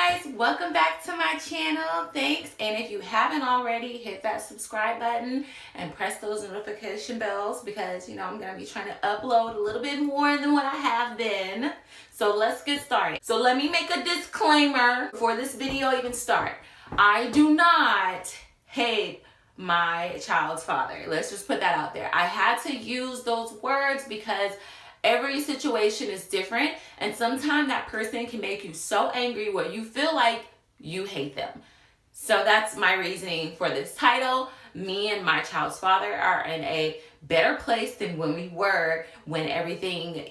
guys, welcome back to my channel. Thanks. And if you haven't already, hit that subscribe button and press those notification bells because I'm going to be trying to upload a little bit more than what I have been. So let's get started. So let me make a disclaimer before this video even starts. I do not hate my child's father. Let's just put that out there. I had to use those words because every situation is different, and sometimes that person can make you so angry where you feel like you hate them. So that's my reasoning for this title. Me and my child's father are in a better place than when we were, when everything,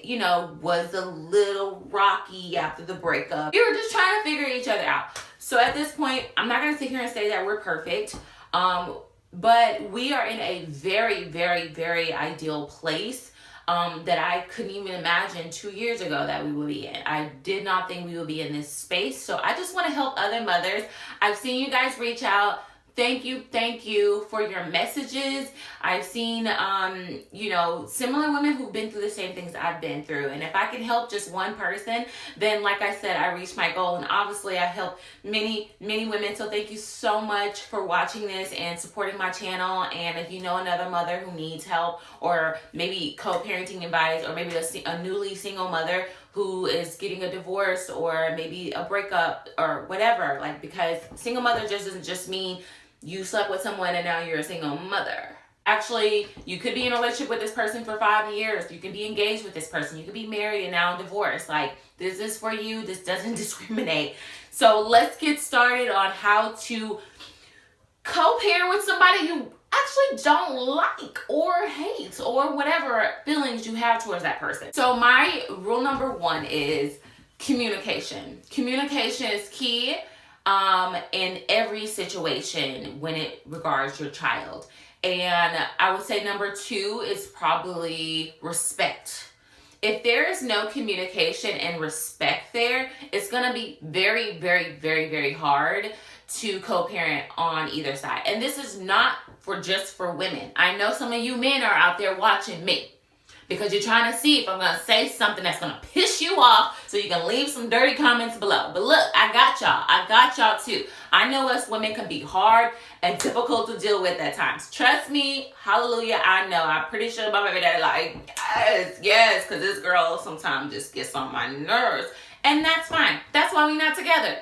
was a little rocky after the breakup. We were just trying to figure each other out. So at this point, I'm not going to sit here and say that we're perfect, but we are in a very, very, very ideal place. That I couldn't even imagine 2 years ago that we would be in. I did not think we would be in this space. So I just want to help other mothers. I've seen you guys reach out. Thank you for your messages. I've seen, similar women who've been through the same things I've been through. And if I can help just one person, then like I said, I reached my goal. And obviously I've helped many, many women. So thank you so much for watching this and supporting my channel. And if you know another mother who needs help, or maybe co-parenting advice, or maybe a newly single mother who is getting a divorce, or maybe a breakup, or whatever, because single mother just doesn't just mean you slept with someone and now you're a single mother. Actually, you could be in a relationship with this person for 5 years. You can be engaged with this person. You could be married and now divorced. This is for you. This doesn't discriminate. So let's get started on how to co-parent with somebody you actually don't like or hate, or whatever feelings you have towards that person. So my rule number 1 is communication. Communication is key in every situation when it regards your child. And I would say number 2 is probably respect. If there is no communication and respect there, it's going to be very, very, very, very hard to co-parent on either side. And this is not just for women. I know some of you men are out there watching me because you're trying to see if I'm going to say something that's going to piss you off so you can leave some dirty comments below. But look, I got y'all. I got y'all too. I know us women can be hard and difficult to deal with at times. Trust me, hallelujah, I know. I'm pretty sure my baby daddy yes, because this girl sometimes just gets on my nerves. And that's fine. That's why we're not together.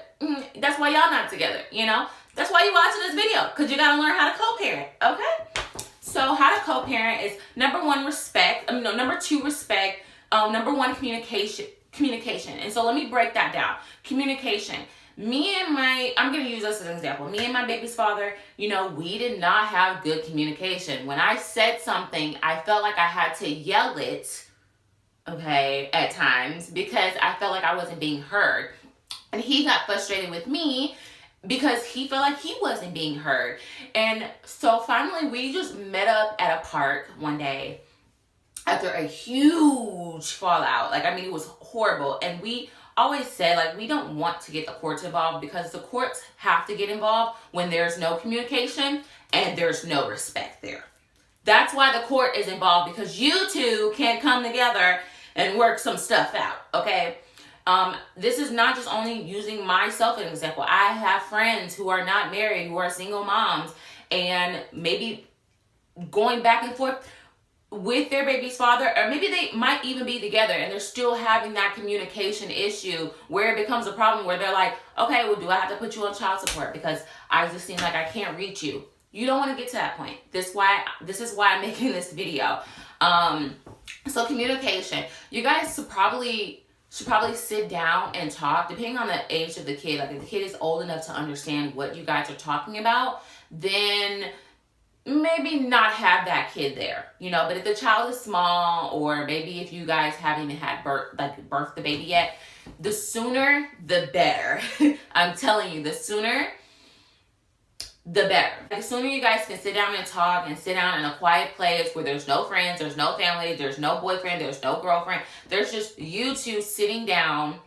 That's why y'all not together, That's why you're watching this video, because you got to learn how to co-parent, okay? So how to co-parent is number 1, respect. Number 2, respect. Number 1, communication. And so let me break that down. Communication. I'm going to use this as an example. Me and my baby's father, we did not have good communication. When I said something, I felt like I had to yell it, okay, at times, because I felt like I wasn't being heard. And he got frustrated with me because he felt like he wasn't being heard. And so finally we just met up at a park one day after a huge fallout. It was horrible. And we always said, we don't want to get the courts involved, because the courts have to get involved when there's no communication and there's no respect there. That's why the court is involved, because you two can't come together and work some stuff out, okay? This is not just only using myself as an example. I have friends who are not married, who are single moms, and maybe going back and forth with their baby's father, or maybe they might even be together and they're still having that communication issue where it becomes a problem, where they're like, okay, well, do I have to put you on child support because I just seem like I can't reach you? You don't want to get to that point. This is why I'm making this video. So communication. You guys should probably sit down and talk, depending on the age of the kid. If the kid is old enough to understand what you guys are talking about, then maybe not have that kid there, But if the child is small, or maybe if you guys haven't even had birthed the baby yet, the sooner the better. I'm telling you, the sooner the better. The sooner you guys can sit down and talk, and sit down in a quiet place where there's no friends, there's no family, there's no boyfriend, there's no girlfriend. There's just you two sitting down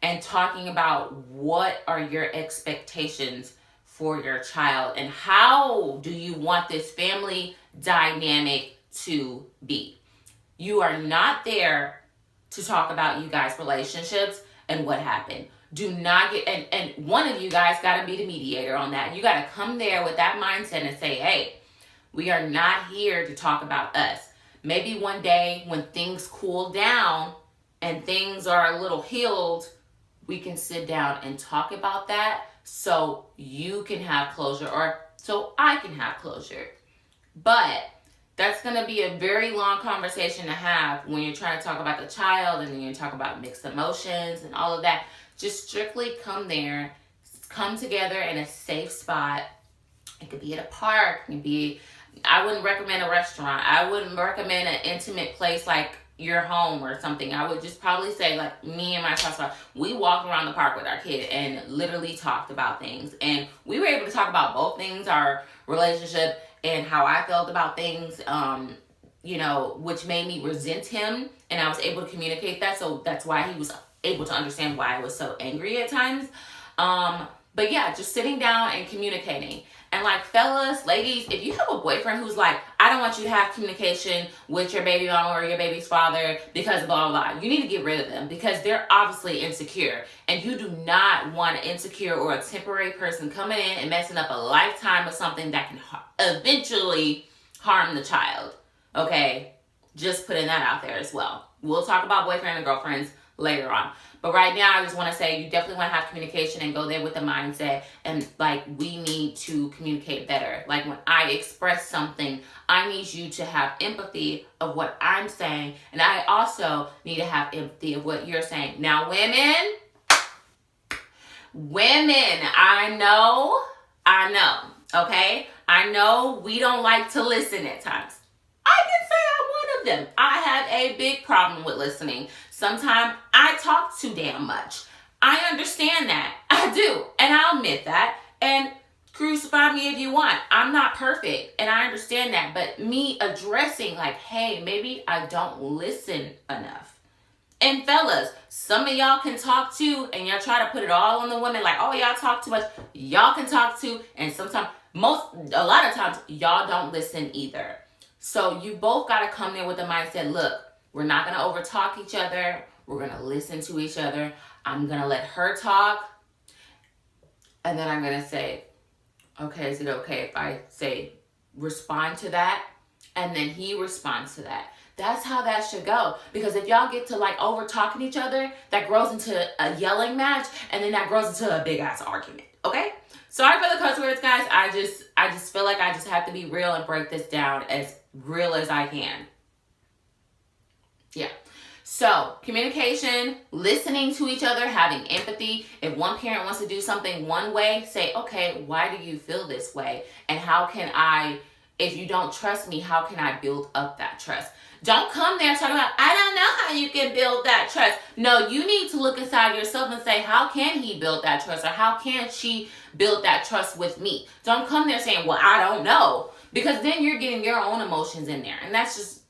and talking about what are your expectations for your child, and how do you want this family dynamic to be. You are not there to talk about you guys' relationships and what happened. Do not get, and one of you guys got to be the mediator on that. You got to come there with that mindset and say, hey, we are not here to talk about us. Maybe one day when things cool down and things are a little healed, we can sit down and talk about that so you can have closure or so I can have closure. But that's going to be a very long conversation to have when you're trying to talk about the child and then you're talking about mixed emotions and all of that. Just strictly come there, come together in a safe spot. It could be at a park. It could be, I wouldn't recommend a restaurant. I wouldn't recommend an intimate place like your home or something. I would just probably say, like, me and my spouse, we walked around the park with our kid and literally talked about things. And we were able to talk about both things, our relationship and how I felt about things, you know, which made me resent him. And I was able to communicate that. So that's why he was able to understand why I was so angry at times. But yeah, just sitting down and communicating. And like, fellas, ladies, if you have a boyfriend who's like, I don't want you to have communication with your baby mama or your baby's father because blah, blah, blah, you need to get rid of them because they're obviously insecure. And you do not want an insecure or a temporary person coming in and messing up a lifetime of something that can eventually harm the child. Okay? Just putting that out there as well. We'll talk about boyfriend and girlfriends later on. But right now, I just want to say you definitely want to have communication and go there with the mindset. And like, we need to communicate better. Like when I express something, I need you to have empathy of what I'm saying. And I also need to have empathy of what you're saying. Now, women, I know, okay? I know we don't like to listen at times. I can say I'm one of them. I have a big problem with listening. Sometimes I talk too damn much. I understand that. I do. And I'll admit that. And crucify me if you want. I'm not perfect. And I understand that. But me addressing like, hey, maybe I don't listen enough. And fellas, some of y'all can talk too. And y'all try to put it all on the women. Like, oh, y'all talk too much. Y'all can talk too. And sometimes, a lot of times, y'all don't listen either. So you both got to come there with the mindset, look, we're not going to overtalk each other. We're going to listen to each other. I'm going to let her talk. And then I'm going to say, okay, is it okay if I say, respond to that? And then he responds to that. That's how that should go. Because if y'all get to like over talking each other, that grows into a yelling match. And then that grows into a big ass argument. Okay? Sorry for the cuss words, guys. I just feel like I just have to be real and break this down as real as I can. Yeah. So communication, listening to each other, having empathy. If one parent wants to do something one way, say, okay, why do you feel this way? And how can I, if you don't trust me, how can I build up that trust? Don't come there talking about, I don't know how you can build that trust. No, you need to look inside yourself and say, how can he build that trust? Or how can she build that trust with me? Don't come there saying, well, I don't know. Because then you're getting your own emotions in there. And that's just,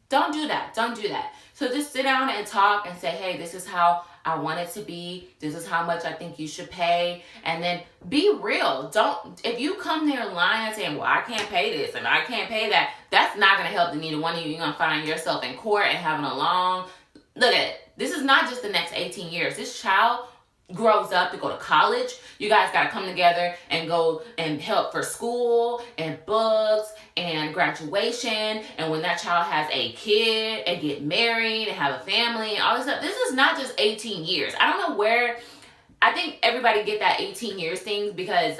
don't do that. Don't do that. So just sit down and talk and say, hey, this is how I want it to be. This is how much I think you should pay. And then be real. Don't, if you come there lying and saying, well, I can't pay this and I can't pay that, that's not going to help neither one of you. You're going to find yourself in court and having a long, look at it. This is not just the next 18 years. This child grows up to go to college. You guys got to come together and go and help for school and books and graduation. And when that child has a kid and get married and have a family and all this stuff, this is not just 18 years. I don't know where, I think everybody get that 18 years thing because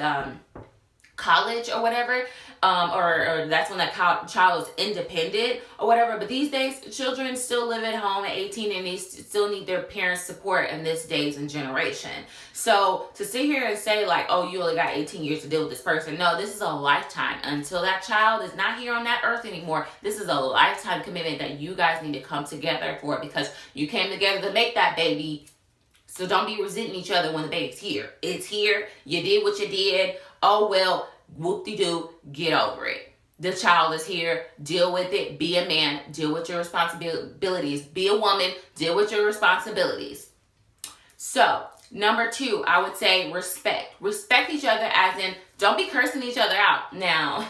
college or whatever, or that's when that child is independent or whatever. But these days, children still live at home at 18 and they still need their parents' support in this days and generation. So to sit here and say like, oh, you only got 18 years to deal with this person. No, this is a lifetime. Until that child is not here on that earth anymore, this is a lifetime commitment that you guys need to come together for because you came together to make that baby. So don't be resenting each other when the baby's here. It's here. You did what you did. Oh, well, whoop-de-doo, get over it. The child is here. Deal with it. Be a man. Deal with your responsibilities. Be a woman. Deal with your responsibilities. So, number 2, I would say respect. Respect each other as in, don't be cursing each other out. Now,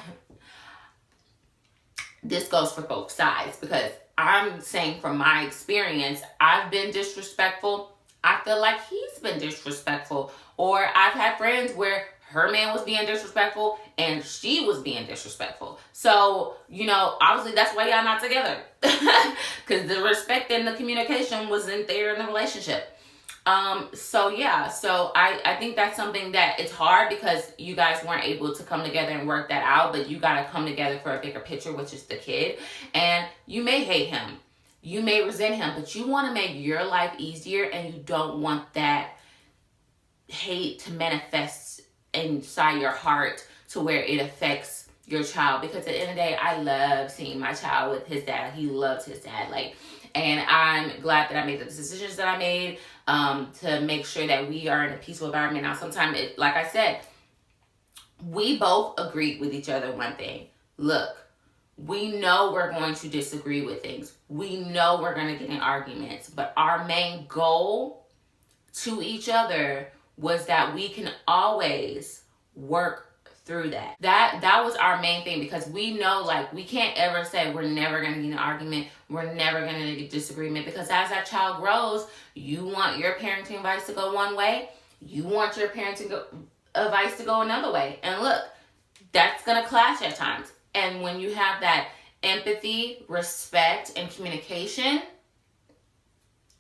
this goes for both sides because I'm saying from my experience, I've been disrespectful I feel like he's been disrespectful. Or I've had friends where her man was being disrespectful and she was being disrespectful. So, obviously that's why y'all not together. Because the respect and the communication wasn't there in the relationship. So I think that's something that it's hard because you guys weren't able to come together and work that out, but you got to come together for a bigger picture, which is the kid. And you may hate him. You may resent him, but you want to make your life easier, and you don't want that hate to manifest inside your heart to where it affects your child. Because at the end of the day, I love seeing my child with his dad. He loves his dad. And I'm glad that I made the decisions that I made to make sure that we are in a peaceful environment. Now, sometimes, like I said, we both agreed with each other one thing. Look, we know we're going to disagree with things. We know we're going to get in arguments. But our main goal to each other was that we can always work through that. That was our main thing, because we know, we can't ever say we're never going to get in an argument. We're never going to get disagreement, because as that child grows, you want your parenting advice to go one way. You want your parenting advice to go another way. And look, that's going to clash at times. And when you have that empathy, respect, and communication,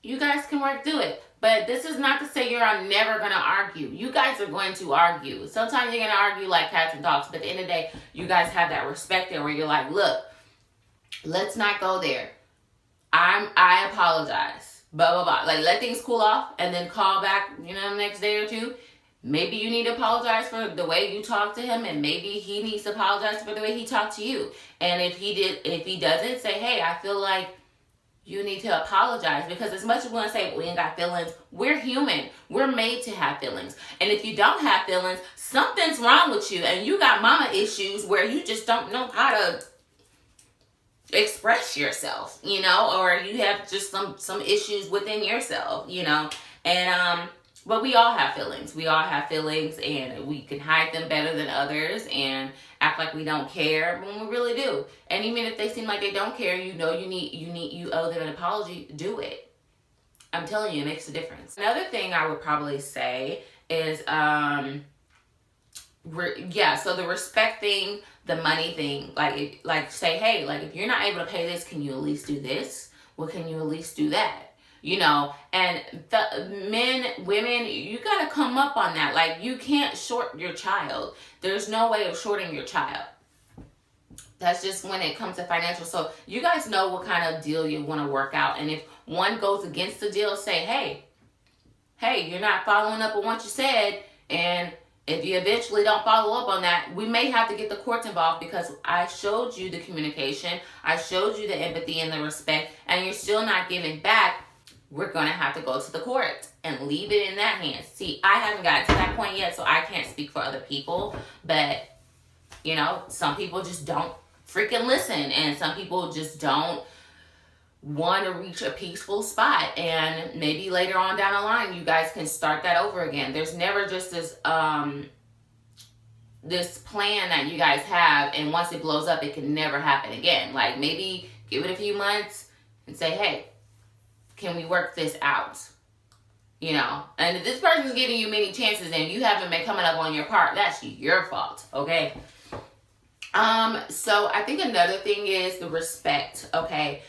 you guys can work through it. But this is not to say you're never going to argue. You guys are going to argue. Sometimes you're going to argue like cats and dogs. But at the end of the day, you guys have that respect there where you're like, look, let's not go there. I apologize. Blah, blah, blah. Let things cool off and then call back, the next day or two. Maybe you need to apologize for the way you talk to him, and maybe he needs to apologize for the way he talked to you. And if he doesn't, say, hey, I feel like you need to apologize. Because as much as we want to say we ain't got feelings, we're human. We're made to have feelings. And if you don't have feelings, something's wrong with you, and you got mama issues where you just don't know how to express yourself, or you have just some issues within yourself, and but we all have feelings. We all have feelings, and we can hide them better than others and act like we don't care when we really do. And even if they seem like they don't care, you owe them an apology, do it. I'm telling you, it makes a difference. Another thing I would probably say is, so the respect thing, the money thing, say, hey, if you're not able to pay this, can you at least do this? Well, can you at least do that? And men, women, you got to come up on that. You can't short your child. There's no way of shorting your child. That's just when it comes to financial. So you guys know what kind of deal you want to work out. And if one goes against the deal, say, hey, you're not following up on what you said. And if you eventually don't follow up on that, we may have to get the courts involved, because I showed you the communication. I showed you the empathy and the respect, and you're still not giving back. We're going to have to go to the court and leave it in that hands. See, I haven't gotten to that point yet, so I can't speak for other people. But, some people just don't freaking listen. And some people just don't want to reach a peaceful spot. And maybe later on down the line, you guys can start that over again. There's never just this plan that you guys have, and once it blows up, it can never happen again. Maybe give it a few months and say, hey, can we work this out? And if this person's giving you many chances and you haven't been coming up on your part, that's your fault, okay? So I think another thing is the respect, okay?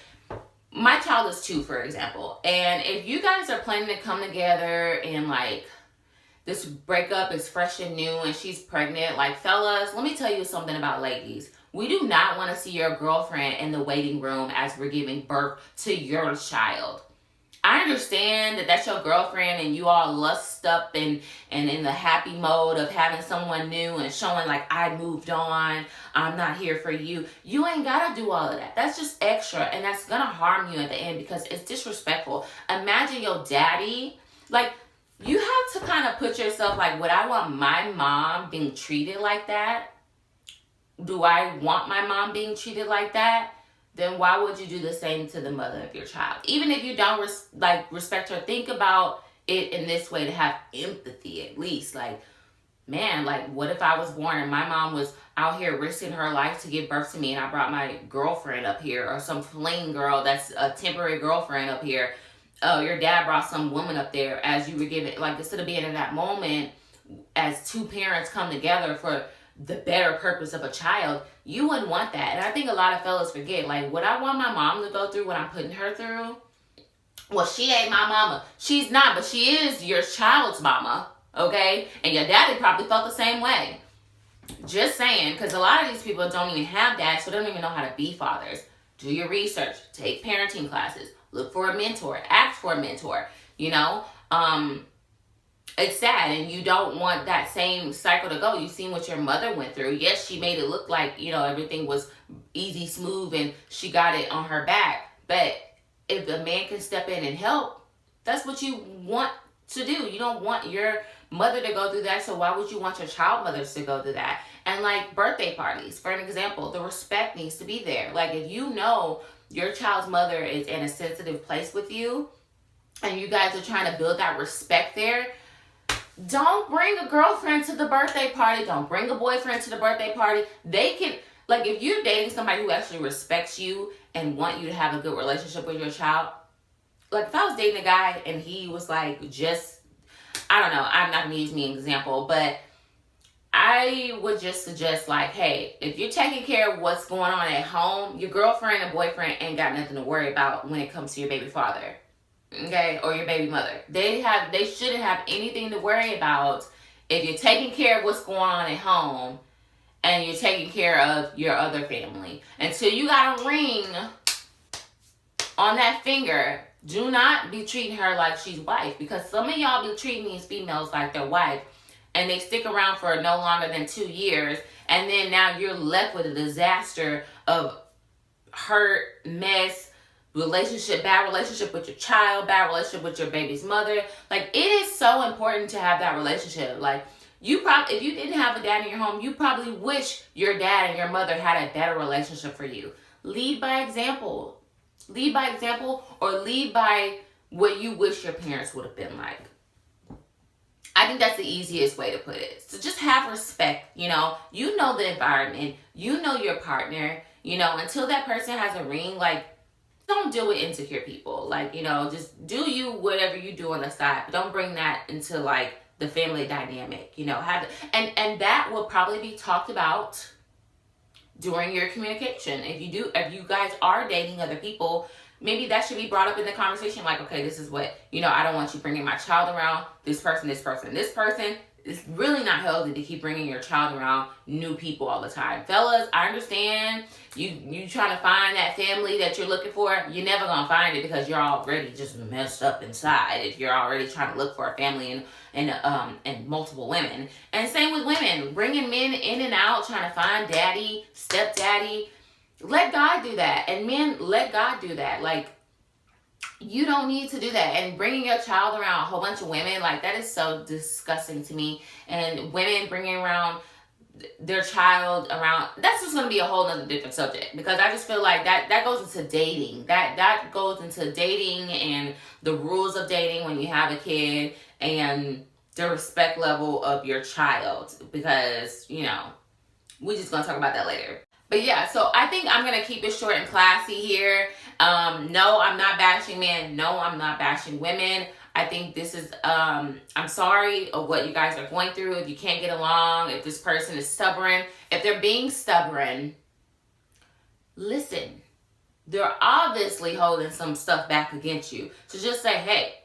My child is 2, for example. And if you guys are planning to come together and this breakup is fresh and new and she's pregnant, fellas, let me tell you something about ladies. We do not want to see your girlfriend in the waiting room as we're giving birth to your child. I understand that that's your girlfriend and you all lust up and in the happy mode of having someone new and showing I moved on, I'm not here for you. You ain't got to do all of that. That's just extra, and that's going to harm you at the end because it's disrespectful. Imagine your daddy, you have to kind of put yourself would I want my mom being treated like that? Do I want my mom being treated like that? Then why would you do the same to the mother of your child? Even if you don't respect her, think about it in this way, to have empathy at least. What if I was born and my mom was out here risking her life to give birth to me, and I brought my girlfriend up here, or some fling girl that's a temporary girlfriend up here, oh, your dad brought some woman up there as you were giving, like, instead of being in that moment as two parents come together for the better purpose of a child, you wouldn't want that. And I think a lot of fellas forget, like, would I want my mom to go through what I'm putting her through? Well, she ain't my mama. She's not, but she is your child's mama, okay? And your daddy probably felt the same way. Just saying, because a lot of these people don't even have dads, so they don't even know how to be fathers. Do your research. Take parenting classes. Look for a mentor. Ask for a mentor. You know? It's sad, and you don't want that same cycle to go. You've seen what your mother went through. Yes, she made it look like, you know, everything was easy, smooth, and she got it on her back. But if a man can step in and help, that's what you want to do. You don't want your mother to go through that, so why would you want your child mothers to go through that? And like birthday parties, for an example, the respect needs to be there. Like, if you know your child's mother is in a sensitive place with you, and you guys are trying to build that respect there, don't bring a girlfriend to the birthday party. Don't bring a boyfriend to the birthday party. They can, like, if you're dating somebody who actually respects you and want you to have a good relationship with your child, like, if I was dating a guy and he was like, just, I don't know, I'm not going to use me as an example, but I would just suggest, like, hey, if you're taking care of what's going on at home, your girlfriend and boyfriend ain't got nothing to worry about when it comes to your baby father. Okay, or your baby mother. They shouldn't have anything to worry about if you're taking care of what's going on at home and you're taking care of your other family. Until you got a ring on that finger, do not be treating her like she's wife, because some of y'all be treating these females like their wife, and they stick around for no longer than 2 years, and then now you're left with a disaster of hurt, mess, bad relationship with your child, bad relationship with your baby's mother. Like, it is so important to have that relationship. Like, if you didn't have a dad in your home, you probably wish your dad and your mother had a better relationship for you. Lead by example. Lead by example, or lead by what you wish your parents would have been like. I think that's the easiest way to put it. So just have respect, you know. You know the environment. You know your partner. You know, until that person has a ring, like, don't deal with insecure people. Like, you know, just do you whatever you do on the side. But don't bring that into, like, the family dynamic. You know, and that will probably be talked about during your communication. If you guys are dating other people, maybe that should be brought up in the conversation. Like, okay, this is what, you know, I don't want you bringing my child around this person. It's really not healthy to keep bringing your child around new people all the time. Fellas, I understand you trying to find that family that you're looking for. You're never going to find it, because you're already just messed up inside if you're already trying to look for a family and multiple women. And same with women. Bringing men in and out, trying to find daddy, stepdaddy. Let God do that. And men, let God do that. Like, you don't need to do that. And bringing your child around a whole bunch of women, like, that is so disgusting to me. And women bringing around their child around, that's just going to be a whole nother different subject, because I just feel like that goes into dating. That goes into dating and the rules of dating when you have a kid, and the respect level of your child, because, you know, we're just going to talk about that later. But yeah, so I think I'm going to keep it short and classy here. No, I'm not bashing men. No, I'm not bashing women. I think this is, I'm sorry of what you guys are going through. If you can't get along, if this person is stubborn, if they're being stubborn, listen. They're obviously holding some stuff back against you. So just say, hey,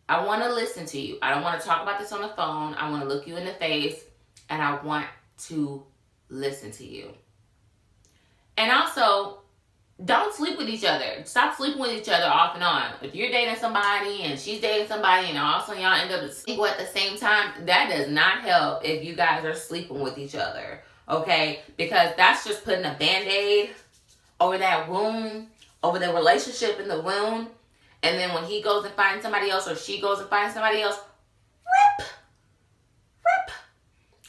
I want to listen to you. I don't want to talk about this on the phone. I want to look you in the face, and I want to listen to you. And also, don't sleep with each other. Stop sleeping with each other off and on. If you're dating somebody and she's dating somebody and all of a sudden y'all end up sleeping at the same time, that does not help if you guys are sleeping with each other. Okay? Because that's just putting a Band-Aid over that wound, over the relationship in the wound. And then when he goes and finds somebody else, or she goes and finds somebody else, rip.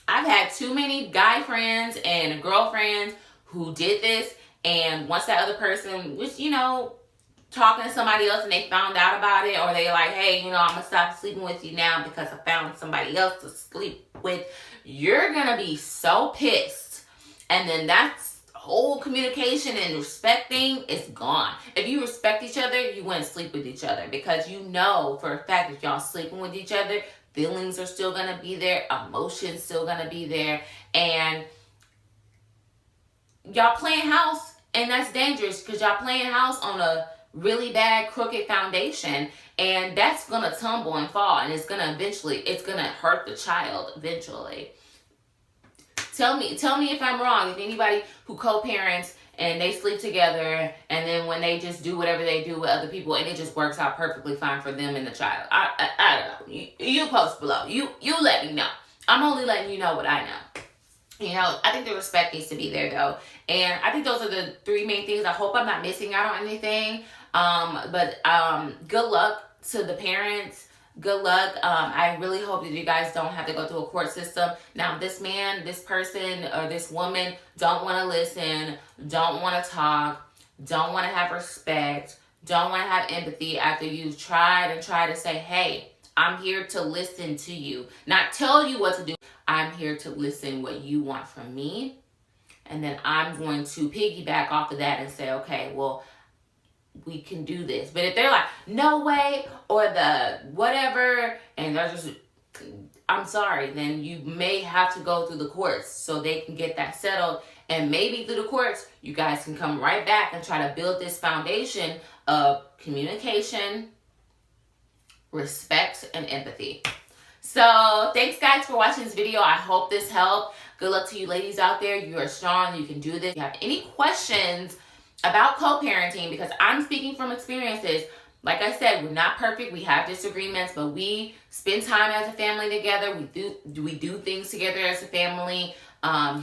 I've had too many guy friends and girlfriends who did this, and once that other person was, you know, talking to somebody else and they found out about it, or they like, hey, you know, I'm gonna stop sleeping with you now because I found somebody else to sleep with, you're gonna be so pissed. And then that's whole communication and respect thing is gone. If you respect each other, you wouldn't sleep with each other, because you know for a fact if y'all sleeping with each other, feelings are still going to be there, emotions still going to be there, and y'all playing house, and that's dangerous because y'all playing house on a really bad crooked foundation, and that's going to tumble and fall, and it's going to hurt the child eventually. Tell me if I'm wrong. If anybody who co-parents and they sleep together, and then when they just do whatever they do with other people, and it just works out perfectly fine for them and the child. I don't know. You post below. You let me know. I'm only letting you know what I know. You know, I think the respect needs to be there, though. And I think those are the three main things. I hope I'm not missing out on anything. But good luck to the parents. Good luck. I really hope that you guys don't have to go through a court system. Now, this man, this person, or this woman don't want to listen, don't want to talk, don't want to have respect, don't want to have empathy after you've tried to say, hey, I'm here to listen to you. Not tell you what to do. I'm here to listen what you want from me. And then I'm going to piggyback off of that and say, okay, well, we can do this. But if they're like, no way, or the whatever, and they're just, I'm sorry, then you may have to go through the courts so they can get that settled. And maybe through the courts, you guys can come right back and try to build this foundation of communication, respect, and empathy. So thanks guys for watching this video. I hope this helped. Good luck to you ladies out there. You are strong. You can do this. If you have any questions about co-parenting, because I'm speaking from experiences. Like I said, we're not perfect. We have disagreements, but we spend time as a family together. We do things together as a family.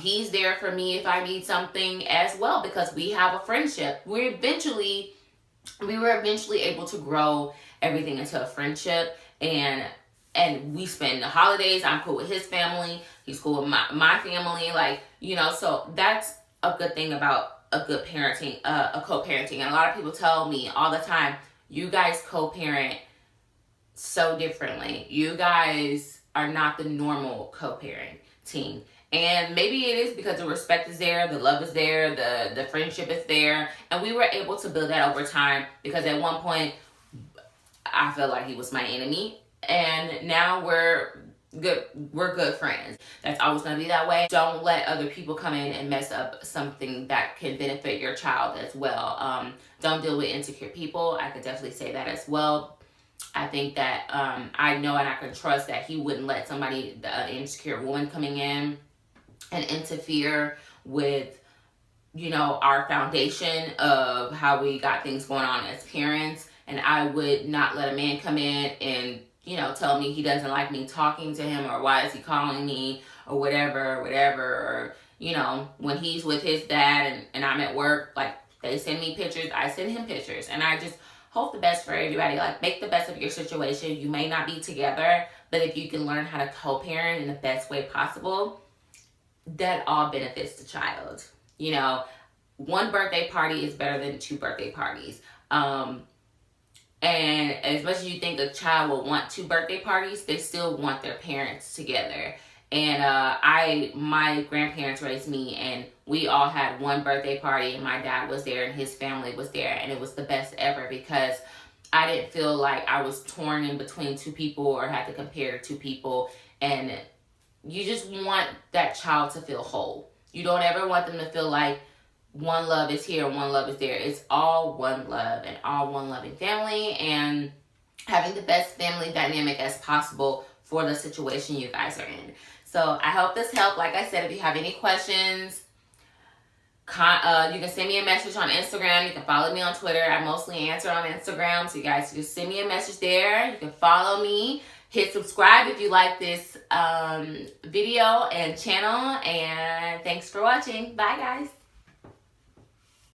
He's there for me if I need something as well, because we have a friendship. We were eventually able to grow everything into a friendship, and we spend the holidays. I'm cool with his family. He's cool with my family. Like, you know, so that's a good thing about a good parenting, a co-parenting. And a lot of people tell me all the time, you guys co-parent so differently. You guys are not the normal co-parenting. And maybe it is because the respect is there, the love is there, the friendship is there. And we were able to build that over time, because at one point, I felt like he was my enemy. And now we're good friends. That's always going to be that way. Don't let other people come in and mess up something that can benefit your child as well. Don't deal with insecure people. I could definitely say that as well. I think that I know and I can trust that he wouldn't let somebody, the insecure woman coming in and interfere with, you know, our foundation of how we got things going on as parents. And I would not let a man come in and, you know, tell me he doesn't like me talking to him, or why is he calling me, or whatever, or, you know, when he's with his dad and I'm at work, like, they send me pictures, I send him pictures, and I just hope the best for everybody. Like, make the best of your situation. You may not be together, but if you can learn how to co-parent in the best way possible, that all benefits the child. You know, one birthday party is better than 2 birthday parties. And as much as you think a child will want 2 birthday parties, they still want their parents together. And my grandparents raised me, and we all had 1 birthday party, and my dad was there and his family was there, and it was the best ever, because I didn't feel like I was torn in between 2 people or had to compare to 2 people. And you just want that child to feel whole. You don't ever want them to feel like one love is here, one love is there. It's all one love and all one loving family, and having the best family dynamic as possible for the situation you guys are in. So I hope this helped. Like I said, if you have any questions, you can send me a message on Instagram. You can follow me on Twitter. I mostly answer on Instagram, so you guys just send me a message there. You can follow me. Hit subscribe if you like this video and channel. And thanks for watching. Bye, guys.